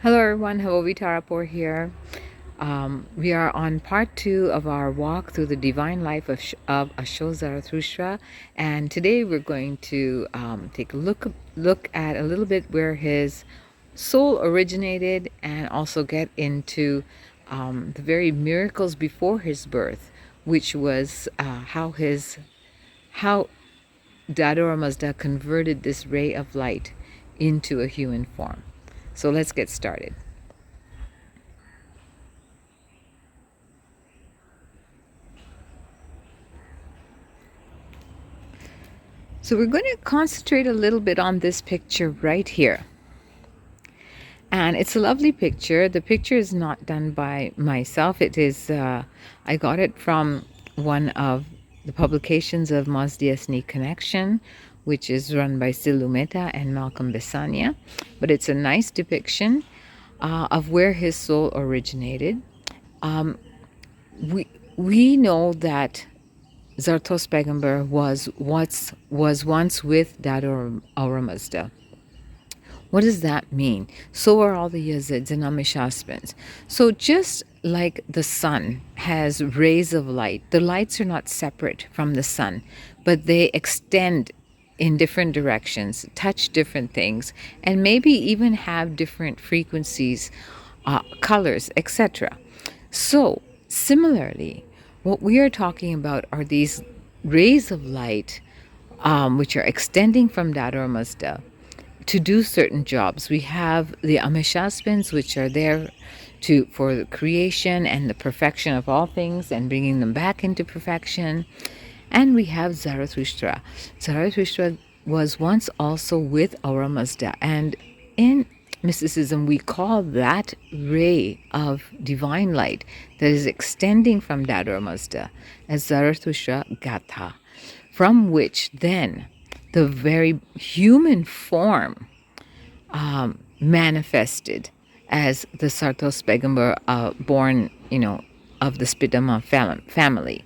Hello everyone, Havovi Tarapur here. We are on part two of our walk through the divine life of Asho Zarathushtra, and today we're going to take a look at a little bit where his soul originated, and also get into the very miracles before his birth, which was how Ahura Mazda converted this ray of light into a human form. So let's get started. So we're going to concentrate a little bit on this picture right here. And it's a lovely picture. The picture is not done by myself. I got it from one of the publications of Mazda Connection, which is run by Silu Mehta and Malcolm Besania. But it's a nice depiction of where his soul originated. Um, we, we know that Zartos Pegamber was once with Dador Ahura Mazda. What does that mean? So are all the Yazids and Amishaspins. So just like the sun has rays of light, the lights are not separate from the sun, but they extend in different directions, touch different things, and maybe even have different frequencies, colors, etc. So, similarly, what we are talking about are these rays of light, which are extending from Dador Mazda to do certain jobs. We have the Ameshaspins, which are there for the creation and the perfection of all things and bringing them back into perfection. And we have Zarathustra. Zarathustra was once also with Ahura Mazda, and in mysticism, we call that ray of divine light that is extending from Ahura Mazda as Zarathustra Gatha, from which then the very human form manifested as the Sartos Pegamber, born, of the Spidama family,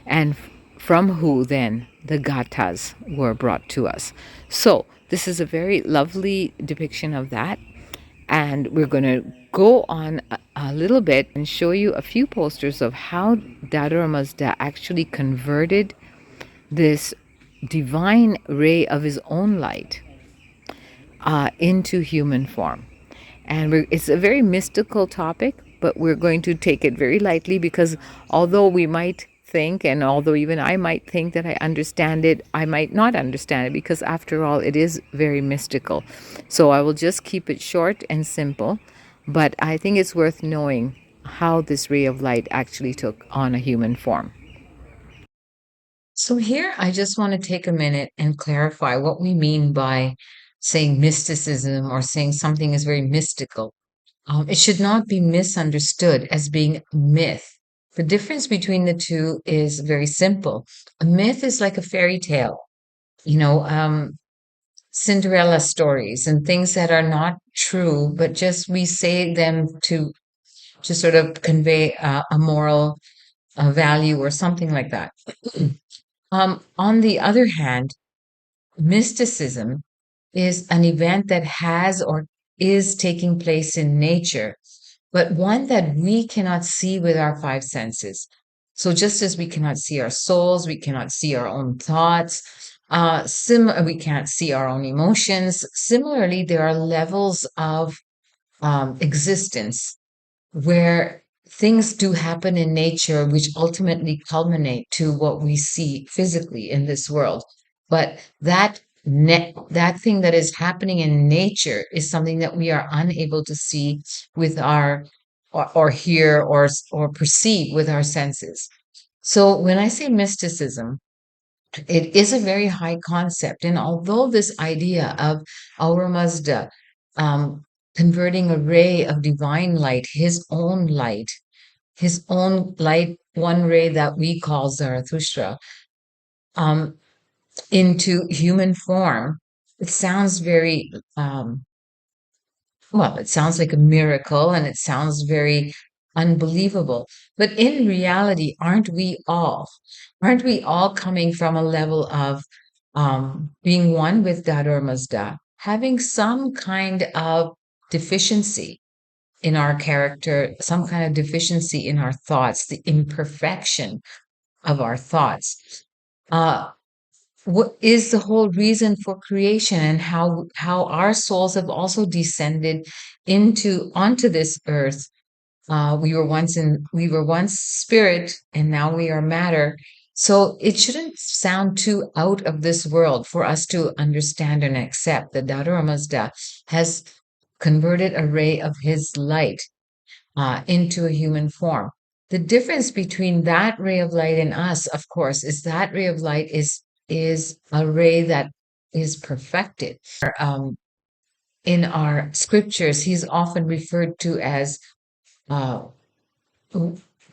and from who then the Gathas were brought to us. So this is a very lovely depiction of that, and we're going to go on a little bit and show you a few posters of how Dadura Mazda actually converted this divine ray of his own light into human form. And it's a very mystical topic, but we're going to take it very lightly because although we might think, and although even I might think that I understand it, I might not understand it because, after all, it is very mystical. So I will just keep it short and simple, but I think it's worth knowing how this ray of light actually took on a human form. So, here I just want to take a minute and clarify what we mean by saying mysticism or saying something is very mystical. It should not be misunderstood as being a myth. The difference between the two is very simple. A myth is like a fairy tale, you know, Cinderella stories and things that are not true, but just we say them to sort of convey a moral value or something like that. On the other hand, mysticism is an event that has or is taking place in nature, but one that we cannot see with our five senses. So, just as we cannot see our souls, we cannot see our own thoughts, we can't see our own emotions. Similarly, there are levels of existence where things do happen in nature, which ultimately culminate to what we see physically in this world. But that thing that is happening in nature is something that we are unable to see with our or hear or perceive with our senses. So when I say mysticism, it is a very high concept. And although this idea of Aura Mazda um, converting a ray of divine light, his own light, one ray that we call Zarathustra, um, into human form, it sounds very, well, it sounds like a miracle and it sounds very unbelievable. But in reality, Aren't we all coming from a level of being one with Dad or Mazda, having some kind of deficiency? in our character, some kind of deficiency in our thoughts, the imperfection of our thoughts. Uh, what is the whole reason for creation, and how our souls have also descended into onto this earth. We were once spirit, and now we are matter. So it shouldn't sound too out of this world for us to understand and accept that Ahura Mazda has converted a ray of his light into a human form. The difference between that ray of light and us, of course, is that ray of light is a ray that is perfected. In our scriptures, he's often referred to uh,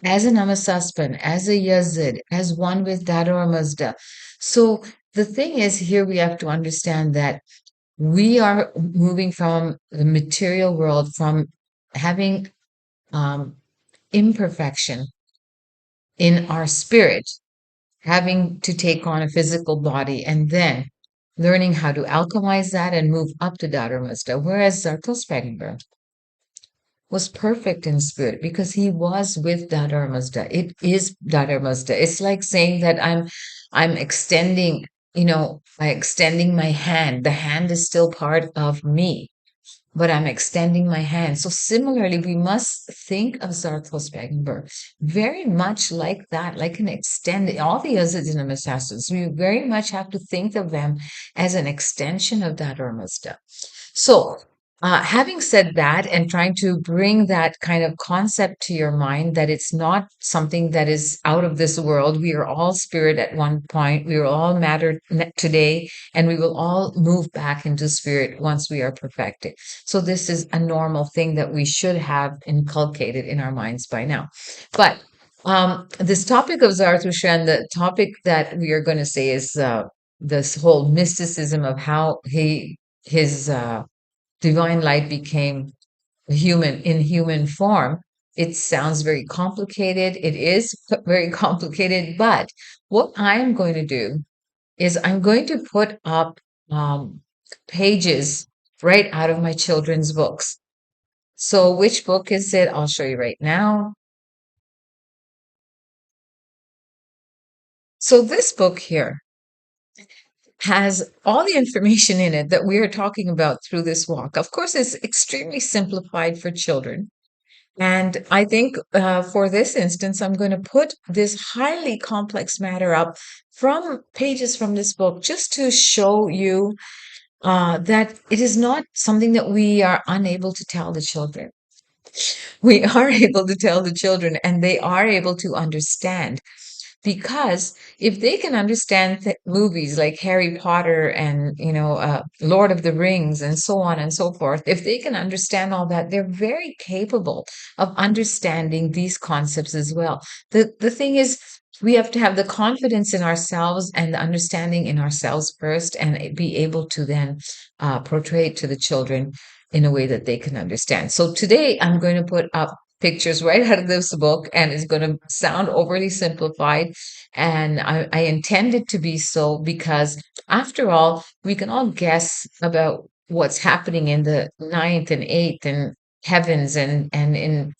as an Amasaspan, as a Yazid, as one with Dador Mazda. So the thing is, here we have to understand that we are moving from the material world, from having um, imperfection in our spirit, having to take on a physical body, and then learning how to alchemize that and move up to Dador Mazda. Whereas Zartospegenberg was perfect in spirit because he was with Dadar Mazda. It is Dadar Mazda. It's like saying that I'm extending, by extending my hand. The hand is still part of me, but I'm extending my hand. So similarly, we must think of Zartospegenberg very much like that, like an extended, all the Yazidin assassins. We very much have to think of them as an extension of Dadar Mazda. So, having said that, and trying to bring that kind of concept to your mind, that it's not something that is out of this world. We are all spirit at one point. We are all matter today, and we will all move back into spirit once we are perfected. So, this is a normal thing that we should have inculcated in our minds by now. But this topic of Zarathustra, and the topic that we are going to say is this whole mysticism of how his divine light became human in human form. It sounds very complicated. It is very complicated. But what I'm going to do is I'm going to put up um, pages right out of my children's books. So, which book is it? I'll show you right now. So, this book here has all the information in it that we are talking about through this walk. Of course, it's extremely simplified for children. And I think for this instance, I'm going to put this highly complex matter up from pages from this book just to show you that it is not something that we are unable to tell the children. We are able to tell the children, and they are able to understand. Because if they can understand movies like Harry Potter and, Lord of the Rings and so on and so forth, if they can understand all that, they're very capable of understanding these concepts as well. The thing is, we have to have the confidence in ourselves and the understanding in ourselves first, and be able to then portray it to the children in a way that they can understand. So today I'm going to put up pictures right out of this book, and it's going to sound overly simplified. And I intend it to be so because, after all, we can all guess about what's happening in the ninth and eighth and heavens, and in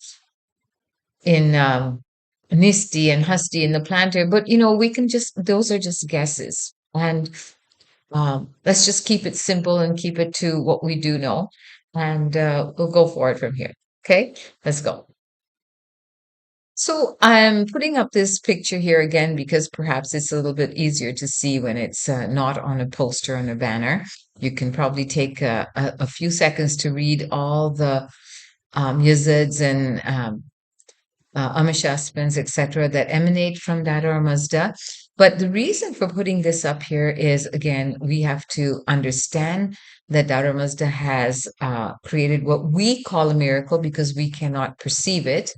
Nisti and Hasti and the planter. But we can just those are just guesses, and let's just keep it simple and keep it to what we do know, and we'll go forward from here. Okay, let's go. So I'm putting up this picture here again because perhaps it's a little bit easier to see when it's not on a poster on a banner. You can probably take a few seconds to read all the yazids and Amishasmans, etc., that emanate from Dadar Mazda. But the reason for putting this up here is, again, we have to understand that Dadar Mazda has created what we call a miracle because we cannot perceive it.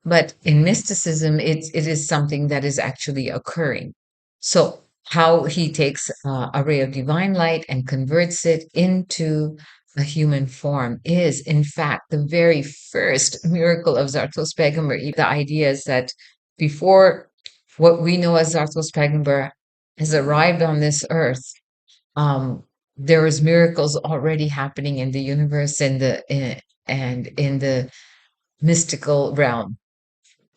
But in mysticism, it is something that is actually occurring. So, how he takes a ray of divine light and converts it into a human form is, in fact, the very first miracle of Zartos Pegamber. The idea is that before what we know as Zartos Pegamber has arrived on this earth, um, there was miracles already happening in the universe, in and in the mystical realm.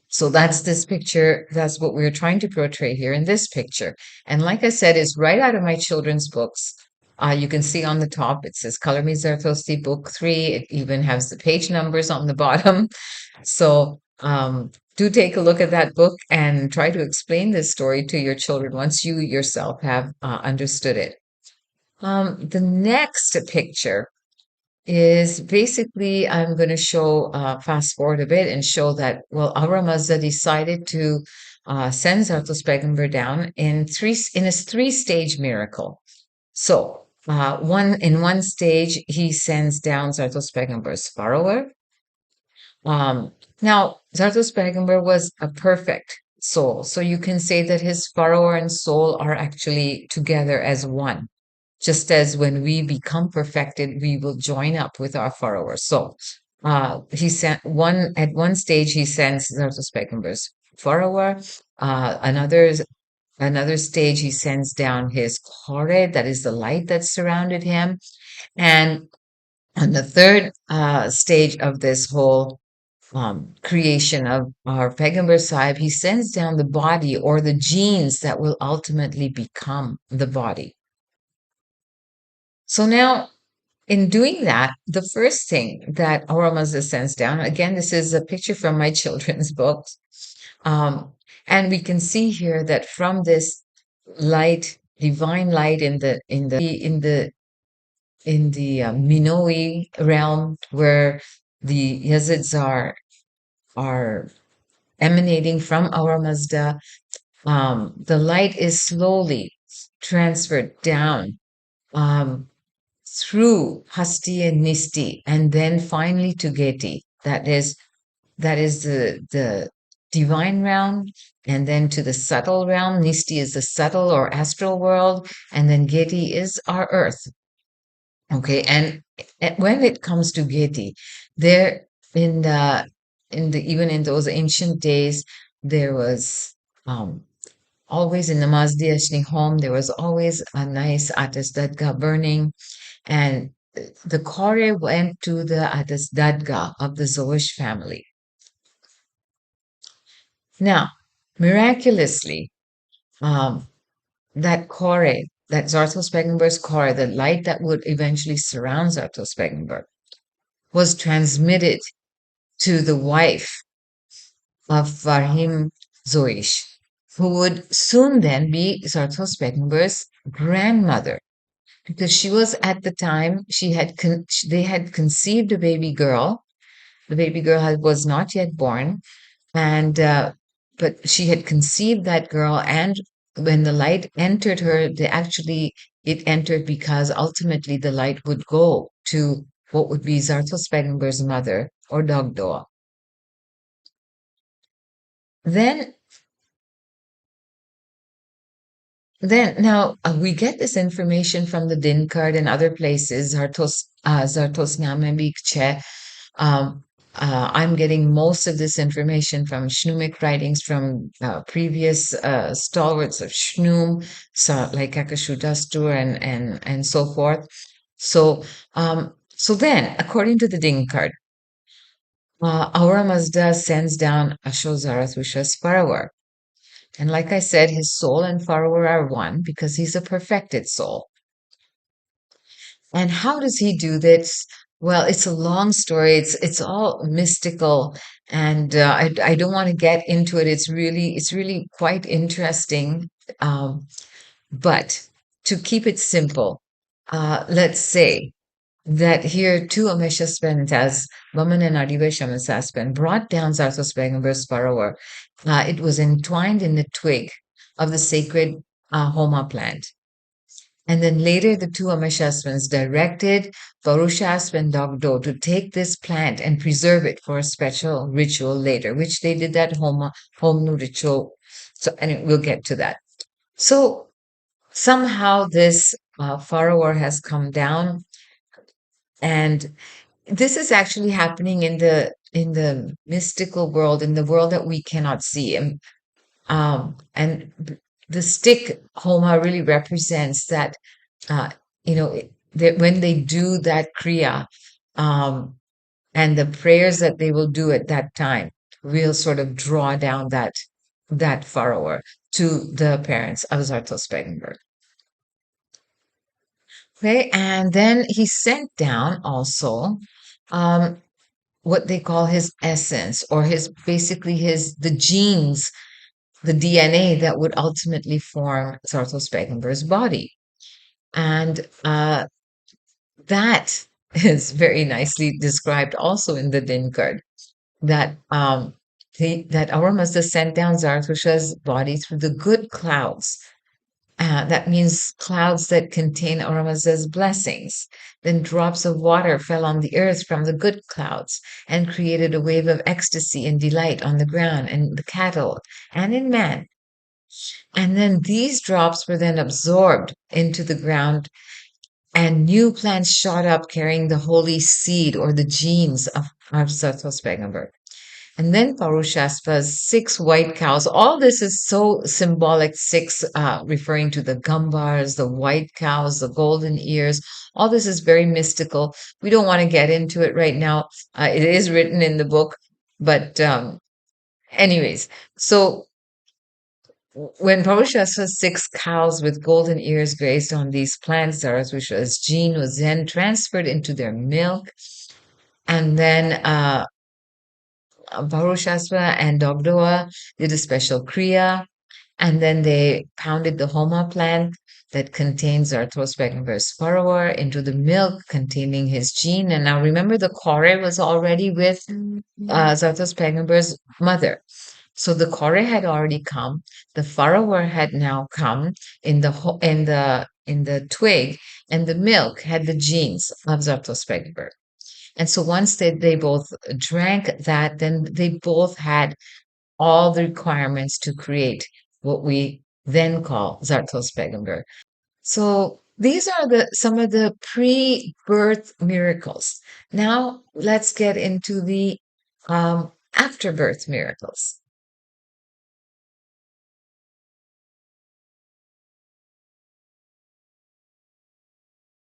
So that's this picture. That's what we're trying to portray here in this picture. And like I said, it's right out of my children's books. You can see on the top, it says Color Me Zarathustra, Book 3. It even has the page numbers on the bottom. So do take a look at that book and try to explain this story to your children once you yourself have understood it. The next picture is basically I'm going to show fast forward a bit and show that well Ahura Mazda decided to send Zarthus down in a three-stage miracle. So one stage he sends down Zarthus follower. Um, Now Zarthus was a perfect soul, so you can say that his follower and soul are actually together as one. Just as when we become perfected, we will join up with our follower. So he sent one at one stage he sends Zartus follower. Another stage he sends down his kore, that is the light that surrounded him. And on the third stage of this whole creation of our Pegamber Sahib, he sends down the body or the genes that will ultimately become the body. So now in doing that, the first thing that Ahura Mazda sends down, again, this is a picture from my children's books. And we can see here that from this light, divine light in the Minoi realm, where the Yazids are emanating from Ahura Mazda, the light is slowly transferred down um, through Hasti and Nisti, and then finally to Geti. That is the divine realm, and then to the subtle realm. Nisti is the subtle or astral world, and then Geti is our earth. Okay, and when it comes to Geti, there in the even in those ancient days, there was always in the Mazdiashni home, there was always a nice Atas Dadga burning, and the Kore went to the Atas Dadga of the Zoish family. Now, miraculously, um, that Kore, that Zarthos Pegenberg's Kore, the light that would eventually surround Zarthos Pegenberg, was transmitted to the wife of Varhim Zoish, who would soon then be Zarthos Pegenberg's grandmother, because she was at the time they had conceived a baby girl. The baby girl was not yet born, and but she had conceived that girl, and when the light entered her, it entered because ultimately the light would go to what would be Zarthos Pegenberg's mother or Dogdoa. Then now we get this information from the Din card and other places. Zartos Namembikche. Um, I'm getting most of this information from Shnumic writings from previous stalwarts of Shnum, so like Akashu Dastur and so forth. So then, according to the Din card, Ahura Mazda sends down Asho Zarathushtra's Parawar. And like I said, his soul and Farawar are one because he's a perfected soul. And how does he do this? Well, it's a long story. It's all mystical, and I don't want to get into it. It's really quite interesting. Um, but to keep it simple, let's say that here two Ameshaspentas, Vaman and Adiveshamasaspen, brought down Zarthos Begamber's Farawar. It was entwined in the twig of the sacred Homa plant. And then later, the two Ameshasvins directed Varushasvan Dogdo to take this plant and preserve it for a special ritual later, which they did that Homnu ritual. So, and we'll get to that. So somehow this Farawar has come down, and this is actually happening in the mystical world, in the world that we cannot see. And the stick Homa really represents that uh, that when they do that kriya, um, and the prayers that they will do at that time will sort of draw down that follower to the parents of Zartospegenberg. Okay, and then he sent down also um, what they call his essence, or his basically his the genes, the DNA that would ultimately form Zartospegenberg's body. And that is very nicely described also in the Din card, that that Ahura Mazda sent down Zarathustra's body through the good clouds. That means clouds that contain Ahura Mazda's blessings. Then drops of water fell on the earth from the good clouds and created a wave of ecstasy and delight on the ground and the cattle and in man. And then these drops were then absorbed into the ground, and new plants shot up carrying the holy seed or the genes of Satos Pegamber. And then Parushasva's six white cows. All this is so symbolic, six referring to the gumbars, the white cows, the golden ears. All this is very mystical. We don't want to get into it right now. It is written in the book. But anyways, so when Parushasva's six cows with golden ears grazed on these plants, Zarathustra's gene was then transferred into their milk. And then Barushasva and Dogdoa did a special kriya, and then they pounded the homa plant that contains Arthrospeckenberg's furrower into the milk containing his gene. And now remember, the kore was already with Zarthos mother. So the kore had already come, the furrower had now come in the twig, and the milk had the genes of Zarthos. And so once they both drank that, then they both had all the requirements to create what we then call Zartospegenber. So these are some of the pre-birth miracles. Now let's get into the after-birth miracles.